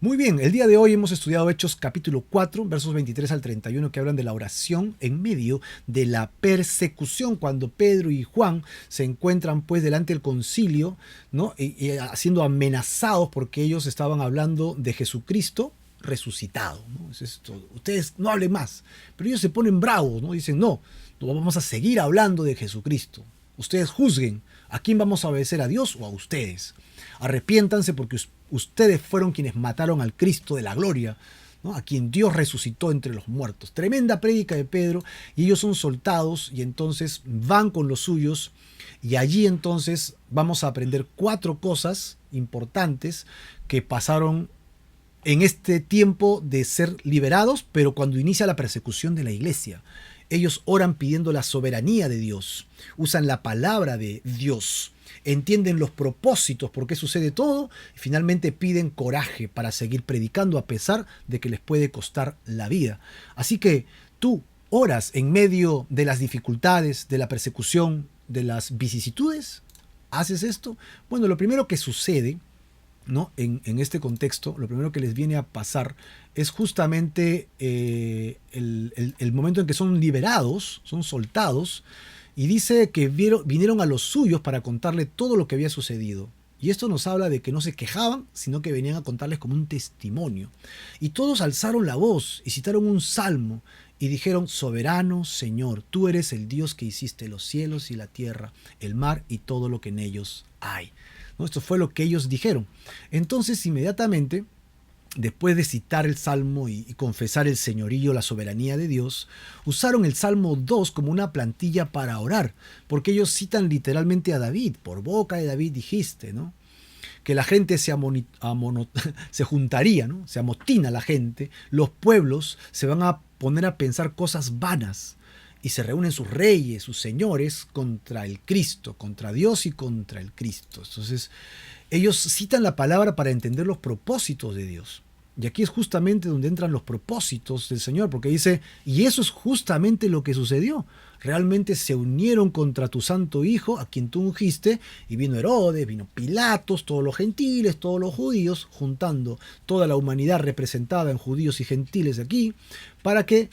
Muy bien, el día de hoy hemos estudiado Hechos capítulo 4, versos 23 al 31, que hablan de la oración en medio de la persecución, cuando Pedro y Juan se encuentran pues delante del concilio, ¿no? Y siendo amenazados porque ellos estaban hablando de Jesucristo resucitado, ¿no? Es esto, ustedes no hablen más, pero ellos se ponen bravos, ¿no? Dicen, no vamos a seguir hablando de Jesucristo. Ustedes juzguen a quién vamos a obedecer, a Dios o a ustedes. Arrepiéntanse porque ustedes fueron quienes mataron al Cristo de la gloria, ¿no? A quien Dios resucitó entre los muertos. Tremenda prédica de Pedro, y ellos son soltados y entonces van con los suyos, y allí entonces vamos a aprender 4 cosas importantes que pasaron en este tiempo de ser liberados, pero cuando inicia la persecución de la iglesia. Ellos oran pidiendo la soberanía de Dios, usan la palabra de Dios, entienden los propósitos, por qué sucede todo, y finalmente piden coraje para seguir predicando a pesar de que les puede costar la vida. Así que tú oras en medio de las dificultades, de la persecución, de las vicisitudes. ¿Haces esto? Bueno, lo primero que sucede, ¿no? En este contexto, lo primero que les viene a pasar es justamente el momento en que son liberados, son soltados, y dice que vinieron a los suyos para contarle todo lo que había sucedido. Y esto nos habla de que no se quejaban, sino que venían a contarles como un testimonio. Y todos alzaron la voz y citaron un salmo y dijeron: soberano Señor, tú eres el Dios que hiciste los cielos y la tierra, el mar y todo lo que en ellos hay. ¿No? Esto fue lo que ellos dijeron. Entonces, inmediatamente, después de citar el Salmo y confesar el señorío, la soberanía de Dios, usaron el Salmo 2 como una plantilla para orar, porque ellos citan literalmente a David: por boca de David dijiste, ¿no? Que la gente se juntaría, ¿no? Se amotina la gente, los pueblos se van a poner a pensar cosas vanas, y se reúnen sus reyes, sus señores, contra el Cristo, contra Dios y contra el Cristo. Entonces, ellos citan la palabra para entender los propósitos de Dios. Y aquí es justamente donde entran los propósitos del Señor, porque dice, y eso es justamente lo que sucedió. Realmente se unieron contra tu santo Hijo, a quien tú ungiste, y vino Herodes, vino Pilatos, todos los gentiles, todos los judíos, juntando toda la humanidad representada en judíos y gentiles aquí, para que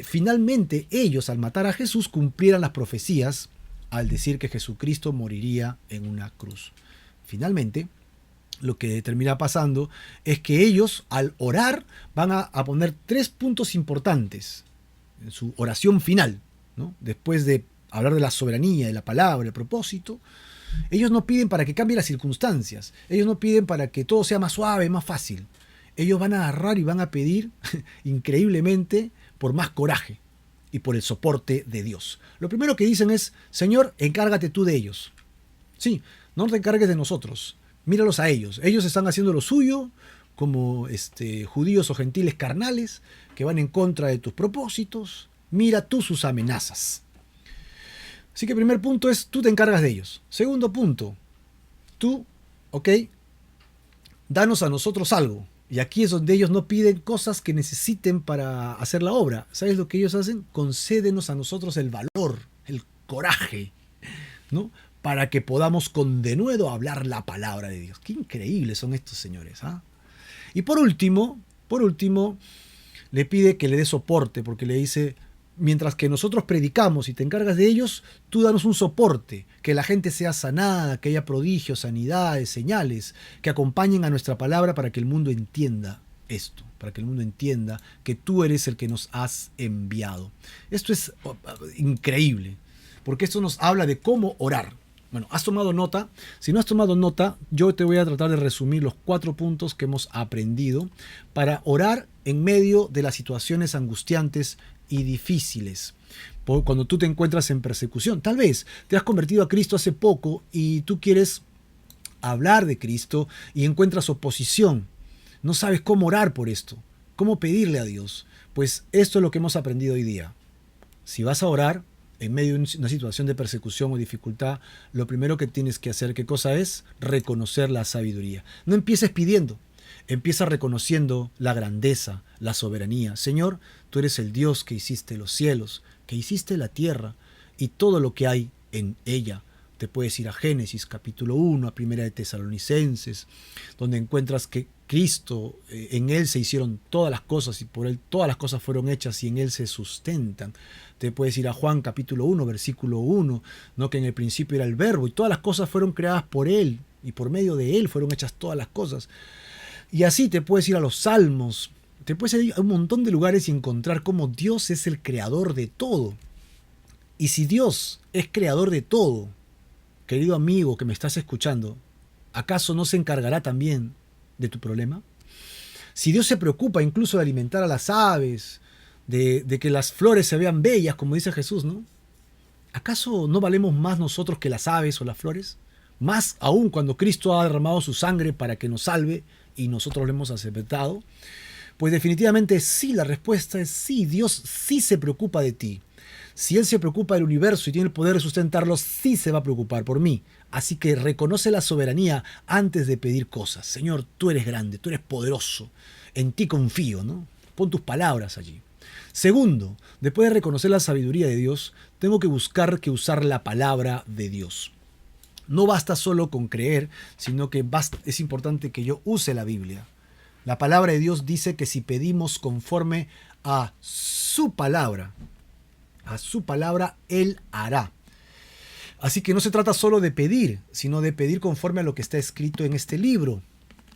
finalmente ellos, al matar a Jesús, cumplieran las profecías al decir que Jesucristo moriría en una cruz. Finalmente, lo que termina pasando es que ellos, al orar, van a poner 3 puntos importantes en su oración final, ¿no? Después de hablar de la soberanía, de la palabra, el propósito. Ellos no piden para que cambien las circunstancias, ellos no piden para que todo sea más suave, más fácil. Ellos van a agarrar y van a pedir increíblemente por más coraje y por el soporte de Dios. Lo primero que dicen es: Señor, encárgate tú de ellos. Sí, no te encargues de nosotros. Míralos a ellos. Ellos están haciendo lo suyo como judíos o gentiles carnales que van en contra de tus propósitos. Mira tú sus amenazas. Así que el primer punto es: tú te encargas de ellos. Segundo punto: tú, ok, danos a nosotros algo. Y aquí es donde ellos no piden cosas que necesiten para hacer la obra. ¿Sabes lo que ellos hacen? Concédenos a nosotros el valor, el coraje, ¿no? Para que podamos con denuedo hablar la palabra de Dios. Qué increíbles son estos señores, ¿ah? Y por último, le pide que le dé soporte, porque le dice: mientras que nosotros predicamos y te encargas de ellos, tú danos un soporte, que la gente sea sanada, que haya prodigios, sanidades, señales, que acompañen a nuestra palabra para que el mundo entienda esto, para que el mundo entienda que tú eres el que nos has enviado. Esto es increíble, porque esto nos habla de cómo orar. Bueno, ¿has tomado nota? Si no has tomado nota, yo te voy a tratar de resumir los 4 puntos que hemos aprendido para orar en medio de las situaciones angustiantes y difíciles. Cuando tú te encuentras en persecución, tal vez te has convertido a Cristo hace poco y tú quieres hablar de Cristo y encuentras oposición. No sabes cómo orar por esto, cómo pedirle a Dios. Pues esto es lo que hemos aprendido hoy día. Si vas a orar en medio de una situación de persecución o dificultad, lo primero que tienes que hacer, ¿qué cosa es? Reconocer la sabiduría. No empieces pidiendo, empieza reconociendo la grandeza, la soberanía. Señor, tú eres el Dios que hiciste los cielos, que hiciste la tierra y todo lo que hay en ella. Te puedes ir a Génesis capítulo 1, a Primera de Tesalonicenses, donde encuentras que Cristo, en Él se hicieron todas las cosas y por Él todas las cosas fueron hechas y en Él se sustentan. Te puedes ir a Juan capítulo 1, versículo 1, ¿no? Que en el principio era el Verbo y todas las cosas fueron creadas por Él y por medio de Él fueron hechas todas las cosas. Y así te puedes ir a los Salmos, te puedes ir a un montón de lugares y encontrar cómo Dios es el creador de todo. Y si Dios es creador de todo, querido amigo que me estás escuchando, ¿acaso no se encargará también de tu problema? Si Dios se preocupa incluso de alimentar a las aves, de que las flores se vean bellas, como dice Jesús, ¿no? ¿Acaso no valemos más nosotros que las aves o las flores? Más aún cuando Cristo ha derramado su sangre para que nos salve y nosotros lo hemos aceptado. Pues definitivamente sí, la respuesta es sí, Dios sí se preocupa de ti. Si Él se preocupa del universo y tiene el poder de sustentarlo, sí se va a preocupar por mí. Así que reconoce la soberanía antes de pedir cosas. Señor, tú eres grande, tú eres poderoso. En ti confío, ¿no? Pon tus palabras allí. Segundo, después de reconocer la sabiduría de Dios, tengo que buscar que usar la palabra de Dios. No basta solo con creer, sino que es importante que yo use la Biblia. La palabra de Dios dice que si pedimos conforme a su palabra, Él hará. Así que no se trata solo de pedir, sino de pedir conforme a lo que está escrito en este libro.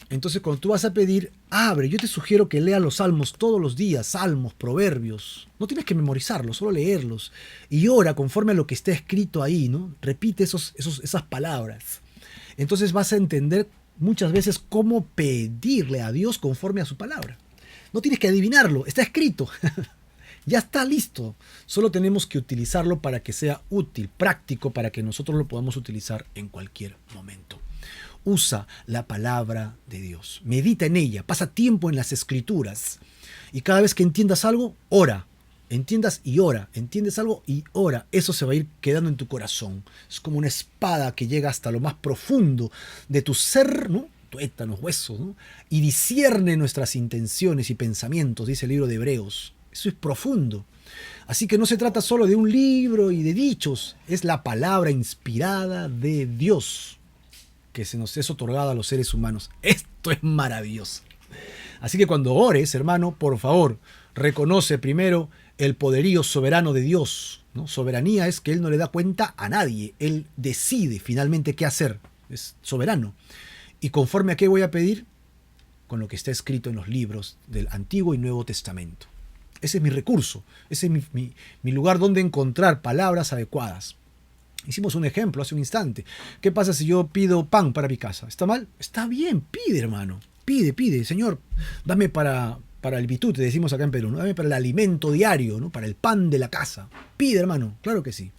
Entonces, cuando tú vas a pedir, abre. Yo te sugiero que leas los salmos todos los días, salmos, proverbios. No tienes que memorizarlos, solo leerlos. Y ora conforme a lo que está escrito ahí, ¿no? Repite esas palabras. Entonces vas a entender muchas veces cómo pedirle a Dios conforme a su palabra. No tienes que adivinarlo, está escrito. Ya está listo. Solo tenemos que utilizarlo para que sea útil, práctico, para que nosotros lo podamos utilizar en cualquier momento. Usa la palabra de Dios. Medita en ella. Pasa tiempo en las Escrituras. Y cada vez que entiendas algo, ora. Entiendas y ora. Entiendes algo y ora. Eso se va a ir quedando en tu corazón. Es como una espada que llega hasta lo más profundo de tu ser, ¿no? Tuétanos, huesos, ¿no? Y discierne nuestras intenciones y pensamientos, dice el libro de Hebreos. Eso es profundo. Así que no se trata solo de un libro y de dichos. Es la palabra inspirada de Dios que se nos es otorgada a los seres humanos. Esto es maravilloso. Así que cuando ores, hermano, por favor, reconoce primero el poderío soberano de Dios, ¿no? Soberanía es que Él no le da cuenta a nadie. Él decide finalmente qué hacer. Es soberano. ¿Y conforme a qué voy a pedir? Con lo que está escrito en los libros del Antiguo y Nuevo Testamento. Ese es mi recurso. Ese es mi lugar donde encontrar palabras adecuadas. Hicimos un ejemplo hace un instante. ¿Qué pasa si yo pido pan para mi casa? ¿Está mal? Está bien, pide, hermano. Pide. Señor, dame para el bitute, decimos acá en Perú, ¿no? Dame para el alimento diario, ¿no? Para el pan de la casa. Pide, hermano. Claro que sí.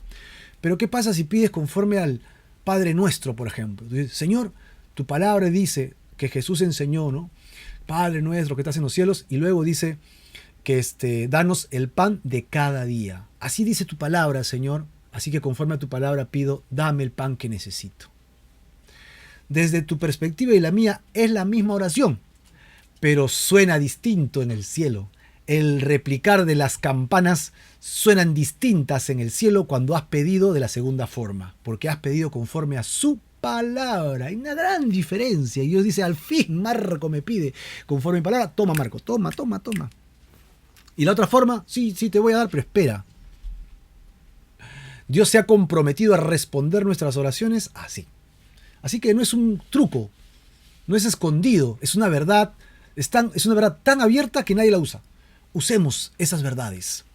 Pero ¿qué pasa si pides conforme al Padre Nuestro, por ejemplo? Entonces, Señor, tu palabra dice que Jesús enseñó, ¿no? Padre Nuestro que estás en los cielos. Y luego dice que danos el pan de cada día. Así dice tu palabra, Señor. Así que conforme a tu palabra pido, dame el pan que necesito. Desde tu perspectiva y la mía es la misma oración, pero suena distinto en el cielo. El replicar de las campanas suenan distintas en el cielo cuando has pedido de la segunda forma, porque has pedido conforme a su palabra. Hay una gran diferencia. Y Dios dice, al fin Marco me pide conforme a mi palabra. Toma, Marco, toma. Y la otra forma, sí, te voy a dar, pero espera. Dios se ha comprometido a responder nuestras oraciones así. Así que no es un truco, no es escondido, es una verdad, es una verdad tan abierta que nadie la usa. Usemos esas verdades.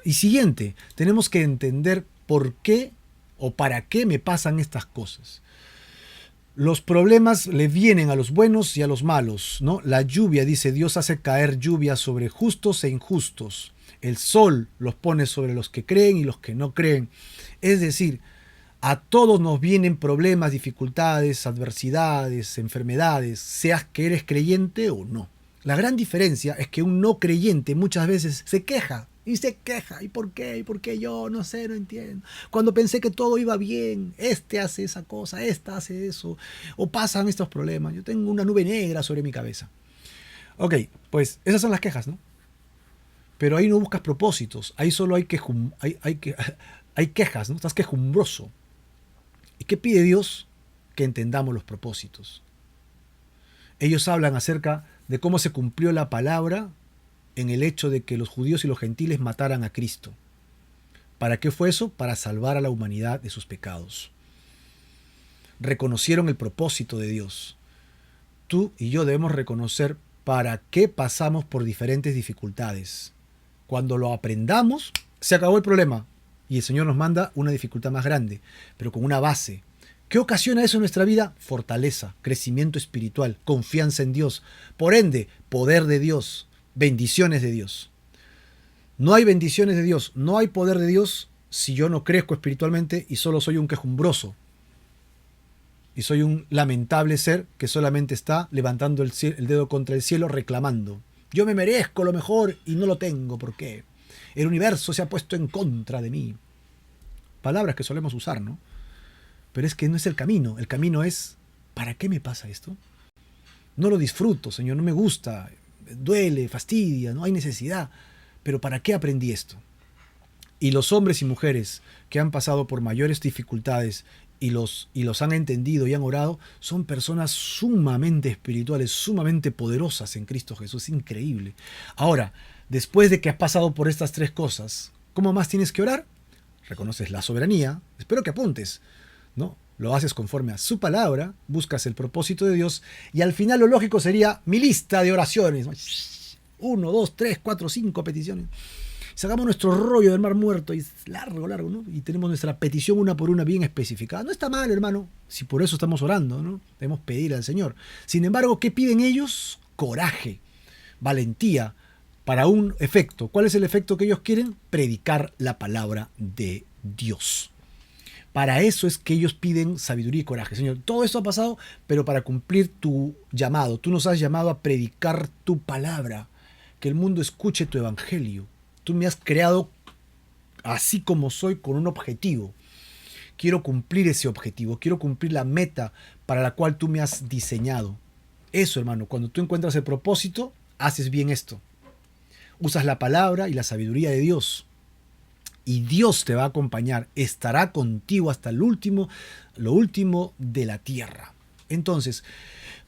Y siguiente, tenemos que entender por qué o para qué me pasan estas cosas. Los problemas le vienen a los buenos y a los malos, ¿no? La lluvia, dice Dios, hace caer lluvia sobre justos e injustos. El sol los pone sobre los que creen y los que no creen. Es decir, a todos nos vienen problemas, dificultades, adversidades, enfermedades, seas que eres creyente o no. La gran diferencia es que un no creyente muchas veces se queja. ¿Y por qué? ¿Y por qué yo? No sé, no entiendo. Cuando pensé que todo iba bien, hace esa cosa, esta hace eso. O pasan estos problemas. Yo tengo una nube negra sobre mi cabeza. Ok, pues esas son las quejas, ¿no? Pero ahí no buscas propósitos. Ahí solo hay quejas, ¿no? Estás quejumbroso. ¿Y qué pide Dios? Que entendamos los propósitos. Ellos hablan acerca de cómo se cumplió la palabra en el hecho de que los judíos y los gentiles mataran a Cristo. ¿Para qué fue eso? Para salvar a la humanidad de sus pecados. Reconocieron el propósito de Dios. Tú y yo debemos reconocer para qué pasamos por diferentes dificultades. Cuando lo aprendamos, se acabó el problema y el Señor nos manda una dificultad más grande, pero con una base. ¿Qué ocasiona eso en nuestra vida? Fortaleza, crecimiento espiritual, confianza en Dios. Por ende, poder de Dios, bendiciones de Dios. No hay bendiciones de Dios, no hay poder de Dios si yo no crezco espiritualmente y solo soy un quejumbroso. Y soy un lamentable ser que solamente está levantando el dedo contra el cielo reclamando. Yo me merezco lo mejor y no lo tengo. ¿Por qué? El universo se ha puesto en contra de mí. Palabras que solemos usar, ¿no? Pero es que no es el camino. El camino es, ¿para qué me pasa esto? No lo disfruto, Señor, no me gusta. Duele, fastidia, no hay necesidad. Pero ¿para qué aprendí esto? Y los hombres y mujeres que han pasado por mayores dificultades y los han entendido y han orado, son personas sumamente espirituales, sumamente poderosas en Cristo Jesús. Es increíble. Ahora, después de que has pasado por estas tres cosas, ¿cómo más tienes que orar? Reconoces la soberanía. Espero que apuntes, ¿no? Lo haces conforme a su palabra, buscas el propósito de Dios y al final lo lógico sería mi lista de oraciones. 1, 2, 3, 4, 5 peticiones. Sacamos nuestro rollo del mar muerto y es largo, ¿no? Y tenemos nuestra petición una por una bien especificada. No está mal, hermano, si por eso estamos orando, ¿no? Debemos pedir al Señor. Sin embargo, ¿qué piden ellos? Coraje, valentía para un efecto. ¿Cuál es el efecto que ellos quieren? Predicar la palabra de Dios. Para eso es que ellos piden sabiduría y coraje. Señor, todo esto ha pasado, pero para cumplir tu llamado. Tú nos has llamado a predicar tu palabra, que el mundo escuche tu evangelio. Tú me has creado así como soy con un objetivo. Quiero cumplir ese objetivo, quiero cumplir la meta para la cual tú me has diseñado. Eso, hermano, cuando tú encuentras el propósito, haces bien esto. Usas la palabra y la sabiduría de Dios. Y Dios te va a acompañar, estará contigo hasta lo último de la tierra. Entonces,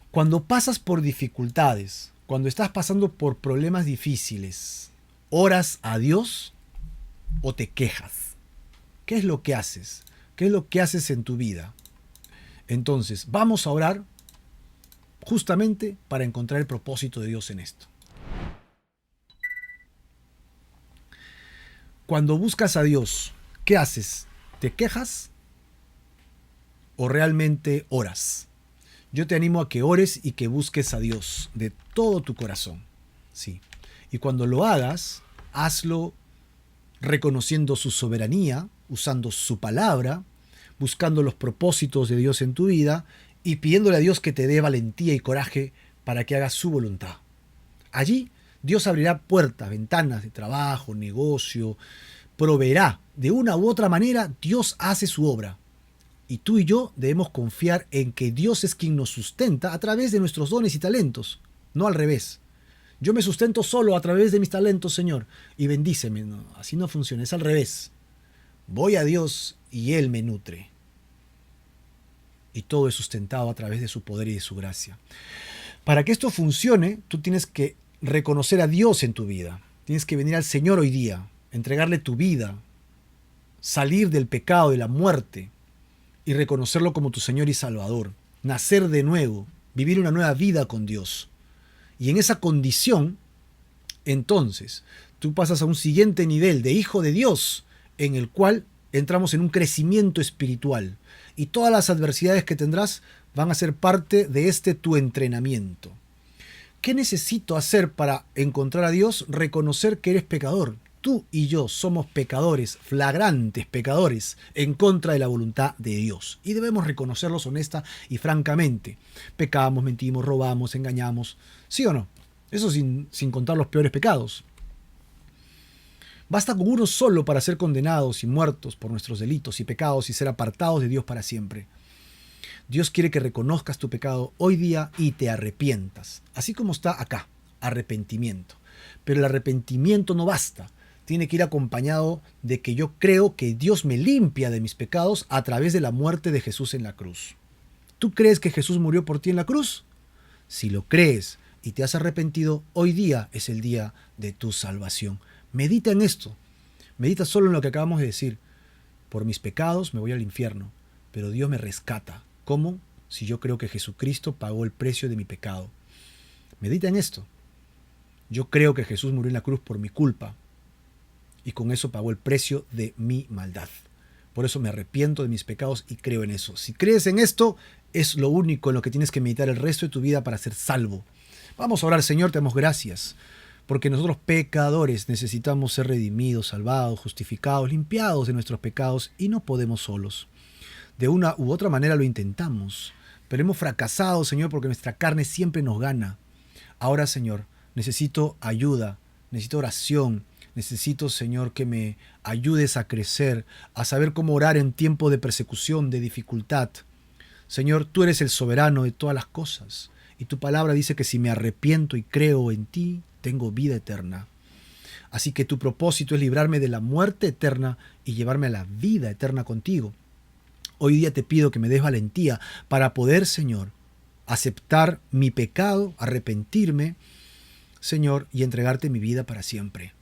cuando pasas por dificultades, cuando estás pasando por problemas difíciles, ¿oras a Dios o te quejas? ¿Qué es lo que haces? ¿Qué es lo que haces en tu vida? Entonces, vamos a orar justamente para encontrar el propósito de Dios en esto. Cuando buscas a Dios, ¿qué haces? ¿Te quejas o realmente oras? Yo te animo a que ores y que busques a Dios de todo tu corazón. Sí. Y cuando lo hagas, hazlo reconociendo su soberanía, usando su palabra, buscando los propósitos de Dios en tu vida y pidiéndole a Dios que te dé valentía y coraje para que hagas su voluntad. Allí Dios abrirá puertas, ventanas de trabajo, negocio, proveerá. De una u otra manera, Dios hace su obra. Y tú y yo debemos confiar en que Dios es quien nos sustenta a través de nuestros dones y talentos, no al revés. Yo me sustento solo a través de mis talentos, Señor, y bendíceme. No, así no funciona, es al revés. Voy a Dios y Él me nutre. Y todo es sustentado a través de su poder y de su gracia. Para que esto funcione, tú tienes que reconocer a Dios en tu vida. Tienes que venir al Señor hoy día, entregarle tu vida, salir del pecado, de la muerte y reconocerlo como tu Señor y Salvador. Nacer de nuevo, vivir una nueva vida con Dios. Y en esa condición, entonces, tú pasas a un siguiente nivel de hijo de Dios, en el cual entramos en un crecimiento espiritual. Y todas las adversidades que tendrás van a ser parte de tu entrenamiento. ¿Qué necesito hacer para encontrar a Dios? Reconocer que eres pecador. Tú y yo somos pecadores, flagrantes pecadores, en contra de la voluntad de Dios. Y debemos reconocerlos honesta y francamente. Pecamos, mentimos, robamos, engañamos. ¿Sí o no? Eso sin contar los peores pecados. Basta con uno solo para ser condenados y muertos por nuestros delitos y pecados y ser apartados de Dios para siempre. Dios quiere que reconozcas tu pecado hoy día y te arrepientas. Así como está acá, arrepentimiento. Pero el arrepentimiento no basta. tiene que ir acompañado de que yo creo que Dios me limpia de mis pecados a través de la muerte de Jesús en la cruz. ¿Tú crees que Jesús murió por ti en la cruz? Si lo crees y te has arrepentido, hoy día es el día de tu salvación. Medita en esto. Medita solo en lo que acabamos de decir. Por mis pecados me voy al infierno, pero Dios me rescata. ¿Cómo? Si yo creo que Jesucristo pagó el precio de mi pecado. Medita en esto. Yo creo que Jesús murió en la cruz por mi culpa y con eso pagó el precio de mi maldad. Por eso me arrepiento de mis pecados y creo en eso. Si crees en esto, es lo único en lo que tienes que meditar el resto de tu vida para ser salvo. Vamos a orar. Señor, te damos gracias, porque nosotros pecadores necesitamos ser redimidos, salvados, justificados, limpiados de nuestros pecados y no podemos solos. De una u otra manera lo intentamos, pero hemos fracasado, Señor, porque nuestra carne siempre nos gana. Ahora, Señor, necesito ayuda, necesito oración, necesito, Señor, que me ayudes a crecer, a saber cómo orar en tiempo de persecución, de dificultad. Señor, tú eres el soberano de todas las cosas, y tu palabra dice que si me arrepiento y creo en ti, tengo vida eterna. Así que tu propósito es librarme de la muerte eterna y llevarme a la vida eterna contigo. Hoy día te pido que me des valentía para poder, Señor, aceptar mi pecado, arrepentirme, Señor, y entregarte mi vida para siempre.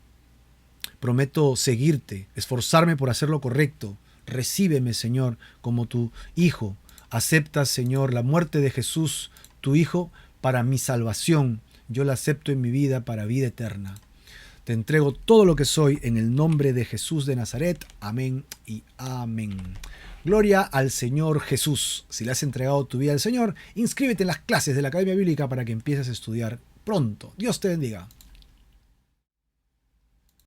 Prometo seguirte, esforzarme por hacer lo correcto. Recíbeme, Señor, como tu Hijo. Acepta, Señor, la muerte de Jesús, tu Hijo, para mi salvación. Yo la acepto en mi vida para vida eterna. Te entrego todo lo que soy en el nombre de Jesús de Nazaret. Amén y amén. Gloria al Señor Jesús. Si le has entregado tu vida al Señor, inscríbete en las clases de la Academia Bíblica para que empieces a estudiar pronto. Dios te bendiga.